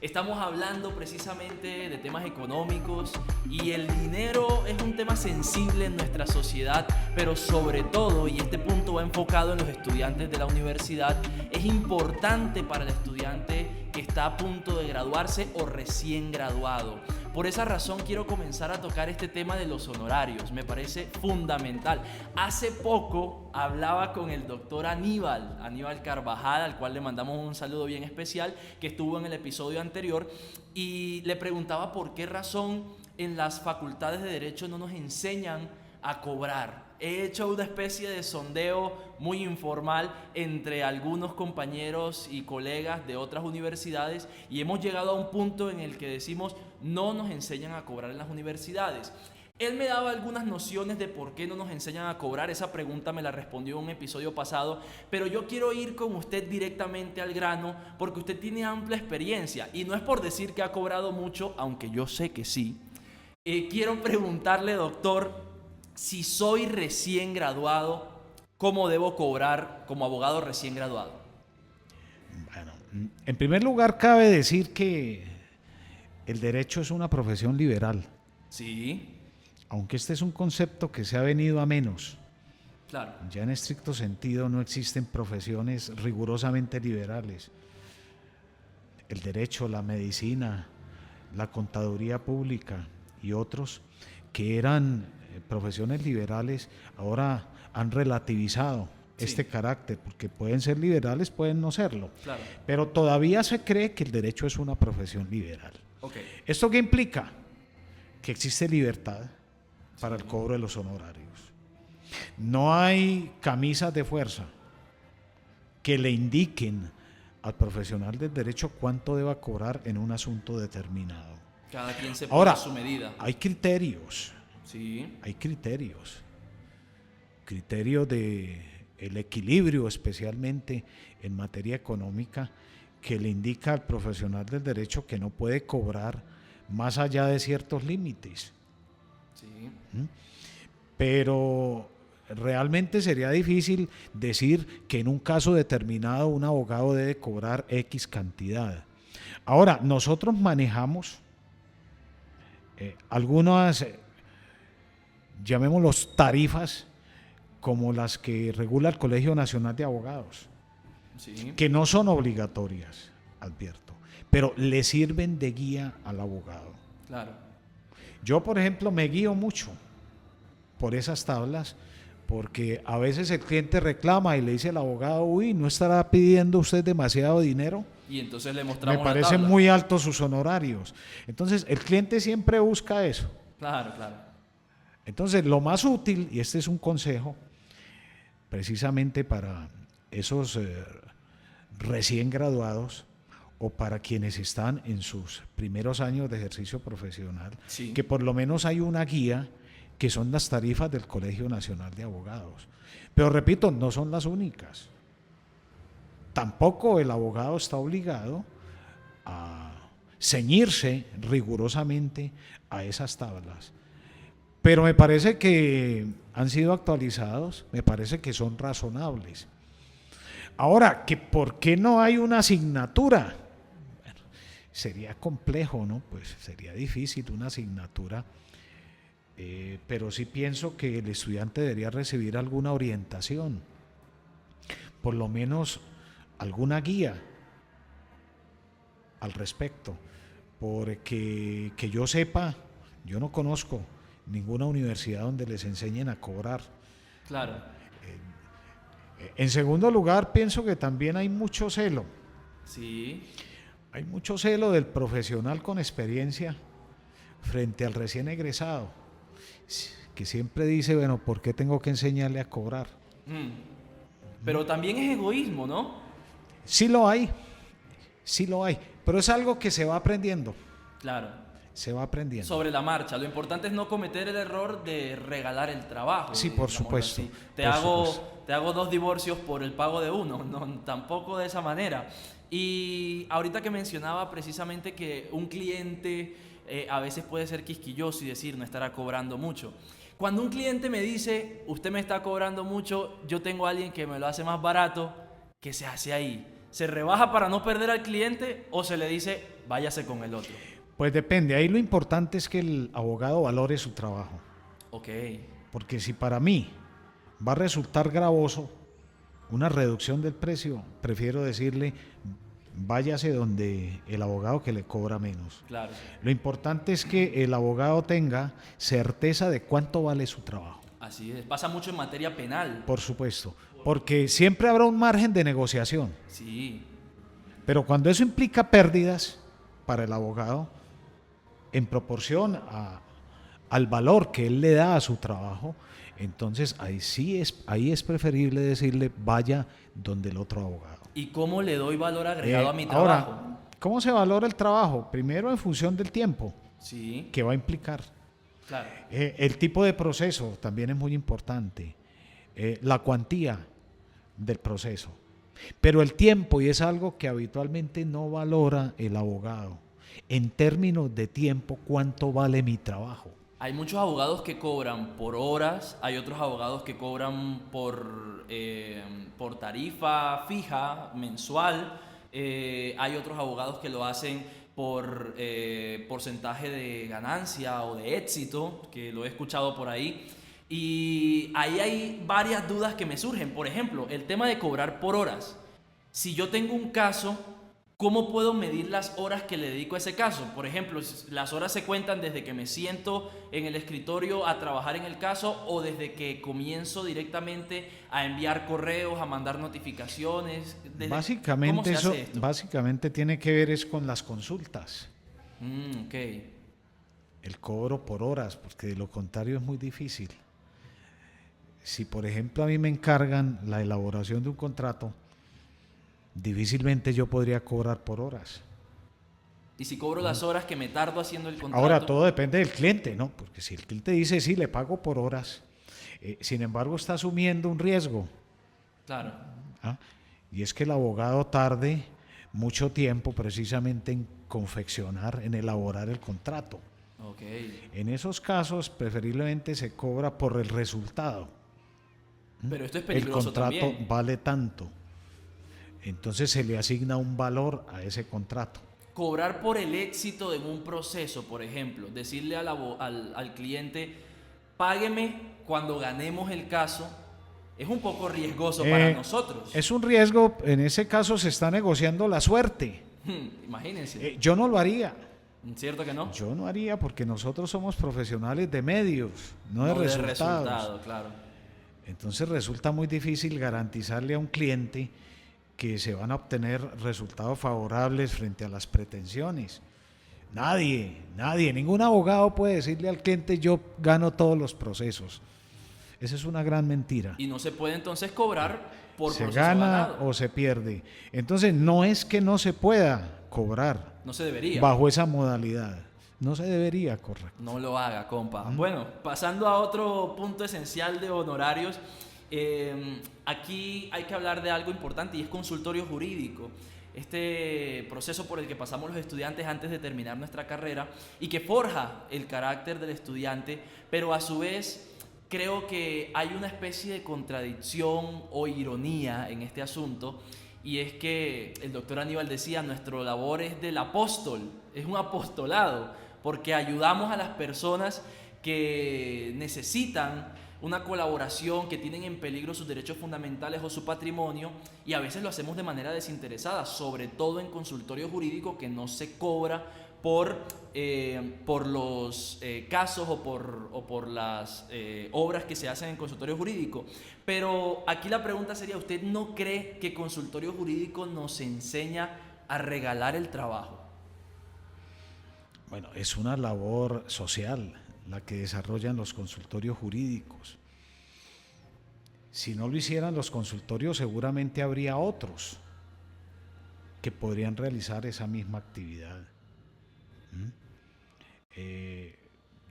Estamos hablando precisamente de temas económicos y el dinero es un tema sensible en nuestra sociedad, pero sobre todo, y este punto va enfocado en los estudiantes de la universidad, es importante para el estudiante que está a punto de graduarse o recién graduado. Por esa razón quiero comenzar a tocar este tema de los honorarios, me parece fundamental. Hace poco hablaba con el doctor Aníbal Carvajal, al cual le mandamos un saludo bien especial, que estuvo en el episodio anterior, y le preguntaba por qué razón en las facultades de Derecho no nos enseñan a cobrar. He hecho una especie de sondeo muy informal entre algunos compañeros y colegas de otras universidades y hemos llegado a un punto en el que decimos no nos enseñan a cobrar en las universidades. Él me daba algunas nociones de por qué no nos enseñan a cobrar. Esa pregunta me la respondió en un episodio pasado, pero yo quiero ir con usted directamente al grano porque usted tiene amplia experiencia y no es por decir que ha cobrado mucho, aunque yo sé que sí. Quiero preguntarle, doctor, si soy recién graduado, ¿cómo debo cobrar como abogado recién graduado? Bueno, en primer lugar cabe decir que el derecho es una profesión liberal. Sí. Aunque este es un concepto que se ha venido a menos. Claro. Ya en estricto sentido no existen profesiones rigurosamente liberales. El derecho, la medicina, la contaduría pública y otros que eran profesiones liberales ahora han relativizado este carácter, porque pueden ser liberales, pueden no serlo. Claro. Pero todavía se cree que el derecho es una profesión liberal. Okay. ¿Esto qué implica? Que existe libertad para el cobro de los honorarios. No hay camisas de fuerza que le indiquen al profesional del derecho cuánto deba cobrar en un asunto determinado. Cada quien se pone Ahora, su medida. hay criterios. Sí. Hay criterios. Criterios de el equilibrio, especialmente en materia económica, que le indica al profesional del derecho que no puede cobrar más allá de ciertos límites. Sí. Pero realmente sería difícil decir que en un caso determinado un abogado debe cobrar X cantidad. Ahora, nosotros manejamos algunas, llamémoslos tarifas, como las que regula el Colegio Nacional de Abogados, que no son obligatorias, advierto, pero le sirven de guía al abogado. Claro. Yo, por ejemplo, me guío mucho por esas tablas, porque a veces el cliente reclama y le dice al abogado, uy, ¿no estará pidiendo usted demasiado dinero? Y entonces le mostramos me parecen muy altos sus honorarios. Entonces, el cliente siempre busca eso. Claro, claro. Entonces, lo más útil, y este es un consejo, precisamente para esos recién graduados o para quienes están en sus primeros años de ejercicio profesional, que por lo menos hay una guía que son las tarifas del Colegio Nacional de Abogados. Pero repito, no son las únicas. Tampoco el abogado está obligado a ceñirse rigurosamente a esas tablas. Pero me parece que han sido actualizados, me parece que son razonables. Ahora, que ¿por qué no hay una asignatura? Bueno, sería complejo, ¿no? Pues sería difícil una asignatura, pero sí pienso que el estudiante debería recibir alguna orientación, por lo menos alguna guía al respecto, porque que yo sepa, yo no conozco ninguna universidad donde les enseñen a cobrar. Claro. En segundo lugar, pienso que también hay mucho celo. Sí. Hay mucho celo del profesional con experiencia frente al recién egresado, que siempre dice, bueno, ¿por qué tengo que enseñarle a cobrar? Pero también es egoísmo, ¿no? Sí lo hay, pero es algo que se va aprendiendo. Claro. Se va aprendiendo. Sobre la marcha. Lo importante es no cometer el error de regalar el trabajo. Sí, por supuesto. Te hago 2 divorcios por el pago de uno. No, tampoco de esa manera. Y ahorita que mencionaba precisamente que un cliente a veces puede ser quisquilloso y decir no estará cobrando mucho. Cuando un cliente me dice, usted me está cobrando mucho, yo tengo a alguien que me lo hace más barato, ¿qué se hace ahí? ¿Se rebaja para no perder al cliente o se le dice váyase con el otro? Pues depende, ahí lo importante es que el abogado valore su trabajo. Ok, Porque si para mí va a resultar gravoso una reducción del precio, prefiero decirle váyase donde el abogado que le cobra menos. claro. Lo importante es que el abogado tenga certeza de cuánto vale su trabajo. Así es. Pasa mucho en materia penal. Por supuesto, porque siempre habrá un margen de negociación, Sí, pero cuando eso implica pérdidas para el abogado en proporción al valor que él le da a su trabajo, entonces ahí es preferible decirle vaya donde el otro abogado. ¿y cómo le doy valor agregado a mi trabajo? Ahora, ¿cómo se valora el trabajo? Primero en función del tiempo Sí, que va a implicar. claro. El tipo de proceso también es muy importante. La cuantía del proceso. Pero el tiempo, y es algo que habitualmente no valora el abogado. En términos de tiempo, ¿cuánto vale mi trabajo? Hay muchos abogados que cobran por horas, hay otros abogados que cobran por tarifa fija, mensual, hay otros abogados que lo hacen por porcentaje de ganancia o de éxito, que lo he escuchado por ahí. Y ahí hay varias dudas que me surgen. Por ejemplo, el tema de cobrar por horas. Si yo tengo un caso, ¿cómo puedo medir las horas que le dedico a ese caso? Por ejemplo, las horas se cuentan desde que me siento en el escritorio a trabajar en el caso o desde que comienzo directamente a enviar correos, a mandar notificaciones. ¿Cómo se hace esto? Básicamente tiene que ver es con las consultas, Ok. el cobro por horas, porque de lo contrario es muy difícil. Si por ejemplo a mí me encargan la elaboración de un contrato, difícilmente yo podría cobrar por horas. Y si cobro las horas que me tardo haciendo el contrato. Ahora todo depende del cliente, ¿no? Porque si el cliente dice sí, le pago por horas, sin embargo está asumiendo un riesgo. Claro. ¿Ah? Y es que el abogado tarde mucho tiempo precisamente en confeccionar, en elaborar el contrato. Ok. En esos casos preferiblemente se cobra por el resultado. Pero esto es El peligroso contrato también. vale tanto. Entonces se le asigna un valor a ese contrato. Cobrar por el éxito de un proceso, por ejemplo, decirle al cliente, págueme cuando ganemos el caso, es un poco riesgoso para nosotros. Es un riesgo, en ese caso se está negociando la suerte. Imagínense. Yo no lo haría. ¿Cierto que no? Yo no haría porque nosotros somos profesionales de medios, no de resultados. Claro. Entonces resulta muy difícil garantizarle a un cliente que se van a obtener resultados favorables frente a las pretensiones. Nadie, ningún abogado puede decirle al cliente yo gano todos los procesos. Esa es una gran mentira. Y no se puede entonces cobrar por Se proceso gana ganado. o se pierde. Entonces no es que no se pueda cobrar No se debería. bajo esa modalidad. No se debería, correcto. No lo haga, compa. Bueno, pasando a otro punto esencial de honorarios, aquí hay que hablar de algo importante y es consultorio jurídico. Este proceso por el que pasamos los estudiantes antes de terminar nuestra carrera y que forja el carácter del estudiante, pero a su vez creo que hay una especie de contradicción o ironía en este asunto, y es que el doctor Aníbal decía, nuestra labor es del apóstol, es un apostolado, porque ayudamos a las personas que necesitan una colaboración, que tienen en peligro sus derechos fundamentales o su patrimonio, y a veces lo hacemos de manera desinteresada, sobre todo en consultorio jurídico, que no se cobra por los casos o por las obras que se hacen en consultorio jurídico. Pero aquí la pregunta sería, ¿usted no cree que consultorio jurídico nos enseña a regalar el trabajo? Bueno, es una labor social la que desarrollan los consultorios jurídicos. Si no lo hicieran los consultorios, seguramente habría otros que podrían realizar esa misma actividad.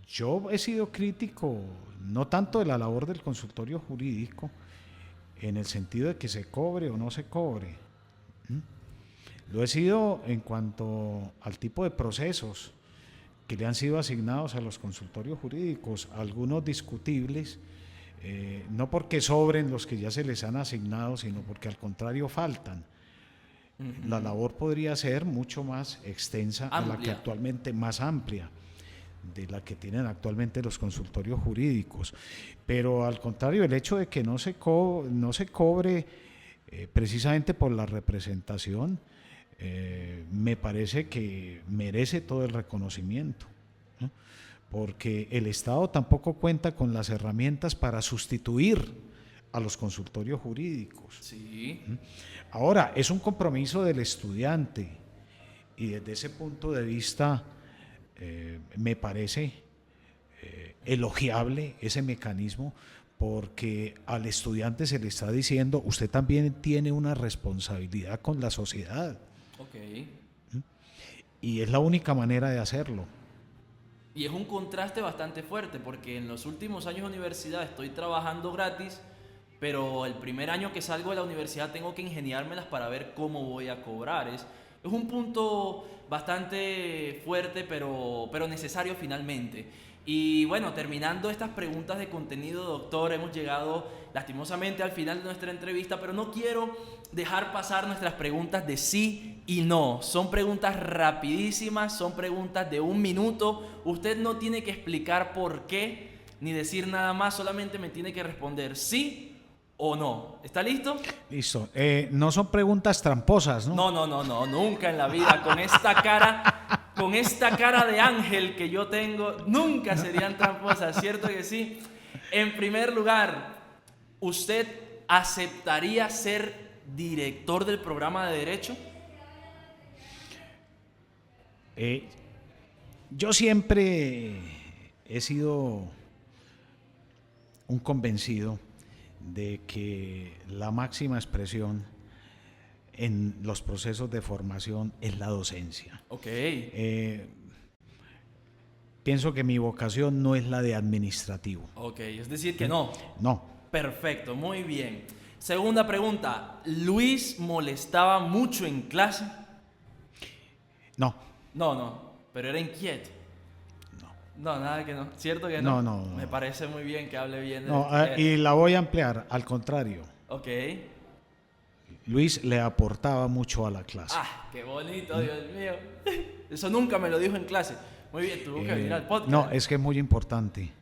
Yo he sido crítico, no tanto de la labor del consultorio jurídico, en el sentido de que se cobre o no se cobre. Lo he sido en cuanto al tipo de procesos que le han sido asignados a los consultorios jurídicos, algunos discutibles, no porque sobren los que ya se les han asignado, sino porque al contrario faltan. La labor podría ser mucho más extensa a la que Amplia. actualmente, más amplia, de la que tienen actualmente los consultorios jurídicos. Pero al contrario, el hecho de que no se cobre precisamente por la representación, me parece que merece todo el reconocimiento, ¿no? Porque el Estado tampoco cuenta con las herramientas para sustituir a los consultorios jurídicos. Sí. Ahora, es un compromiso del estudiante y desde ese punto de vista me parece elogiable ese mecanismo, porque al estudiante se le está diciendo, usted también tiene una responsabilidad con la sociedad. Ok. Y es la única manera de hacerlo. Y es un contraste bastante fuerte porque en los últimos años de universidad estoy trabajando gratis, pero el primer año que salgo de la universidad tengo que ingeniármelas para ver cómo voy a cobrar. Es un punto bastante fuerte, pero necesario finalmente. Y bueno, terminando estas preguntas de contenido, doctor, hemos llegado lastimosamente al final de nuestra entrevista, pero no quiero dejar pasar nuestras preguntas de sí y no. Son preguntas rapidísimas, son preguntas de 1 minuto. Usted no tiene que explicar por qué, ni decir nada más, solamente me tiene que responder sí o no. ¿Está listo? Listo. No son preguntas tramposas, ¿no? No, nunca en la vida. Con esta cara de ángel que yo tengo, nunca serían tramposas, ¿cierto que sí? En primer lugar, ¿usted aceptaría ser director del programa de Derecho? Yo siempre he sido un convencido de que la máxima expresión en los procesos de formación es la docencia. Ok. Pienso que mi vocación no es la de administrativo. Ok, es decir que no. No. Perfecto, muy bien. Segunda pregunta, ¿Luis molestaba mucho en clase? No. No, pero era inquieto. No, nada que no. ¿Cierto que No, no? no. Me parece muy bien que hable bien. No, y la voy a ampliar, al contrario. Ok. Luis le aportaba mucho a la clase. Ah, qué bonito, Dios mío. Eso nunca me lo dijo en clase. Muy bien, tuvo que venir al podcast. No, es que es muy importante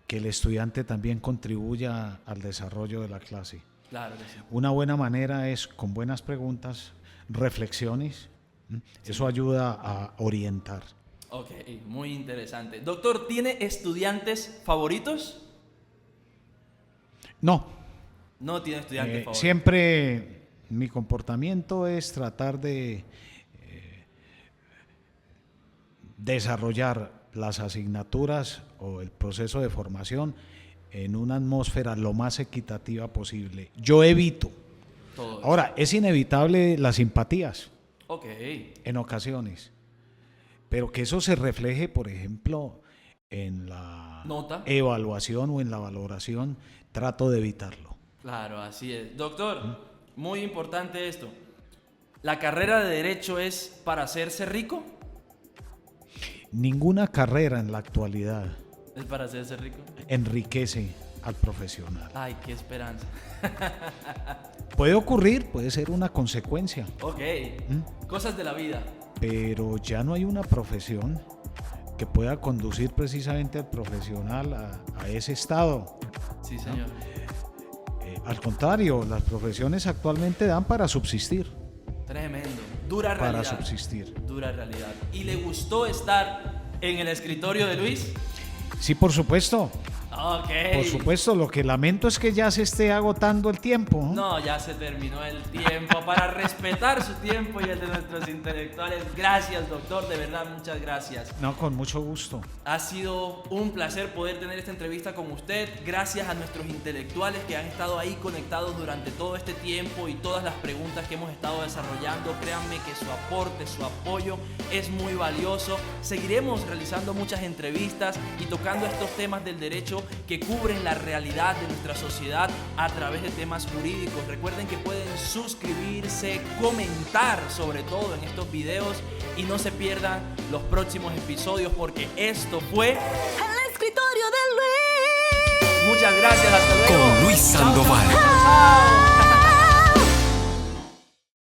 que el estudiante también contribuya al desarrollo de la clase. Claro que sí. Una buena manera es con buenas preguntas, reflexiones. Eso ayuda a orientar. Ok, muy interesante. Doctor, ¿tiene estudiantes favoritos? No. No tiene estudiantes favoritos. Siempre mi comportamiento es tratar de desarrollar las asignaturas o el proceso de formación en una atmósfera lo más equitativa posible. Yo evito. Todo eso. Ahora, es inevitable las simpatías Ok. en ocasiones, pero que eso se refleje, por ejemplo, en la Nota. evaluación o en la valoración, trato de evitarlo. Claro, así es. Doctor, muy importante esto. ¿La carrera de Derecho es para hacerse rico? Ninguna carrera en la actualidad ¿Es para hacerse rico? enriquece al profesional. Ay, qué esperanza. Puede ocurrir, puede ser una consecuencia, Ok. Cosas de la vida. pero ya no hay una profesión que pueda conducir precisamente al profesional a ese estado. Sí, señor. Al contrario, las profesiones actualmente dan para subsistir. Tremendo. Dura realidad. Para subsistir. Dura realidad. ¿Y le gustó estar en el escritorio de Luis? Sí, por supuesto. Ok. Por supuesto, lo que lamento es que ya se esté agotando el tiempo, ¿no? No, ya se terminó el tiempo. Para respetar su tiempo y el de nuestros intelectuales. Gracias, doctor. De verdad, muchas gracias. No, con mucho gusto. Ha sido un placer poder tener esta entrevista con usted. Gracias a nuestros intelectuales que han estado ahí conectados durante todo este tiempo y todas las preguntas que hemos estado desarrollando. Créanme que su aporte, su apoyo es muy valioso. Seguiremos realizando muchas entrevistas y tocando estos temas del derecho que cubren la realidad de nuestra sociedad a través de temas jurídicos. Recuerden que pueden suscribirse, comentar sobre todo en estos videos y no se pierdan los próximos episodios porque esto fue El escritorio de Luis. Muchas gracias, hasta luego. Con Luis Sandoval. Chao.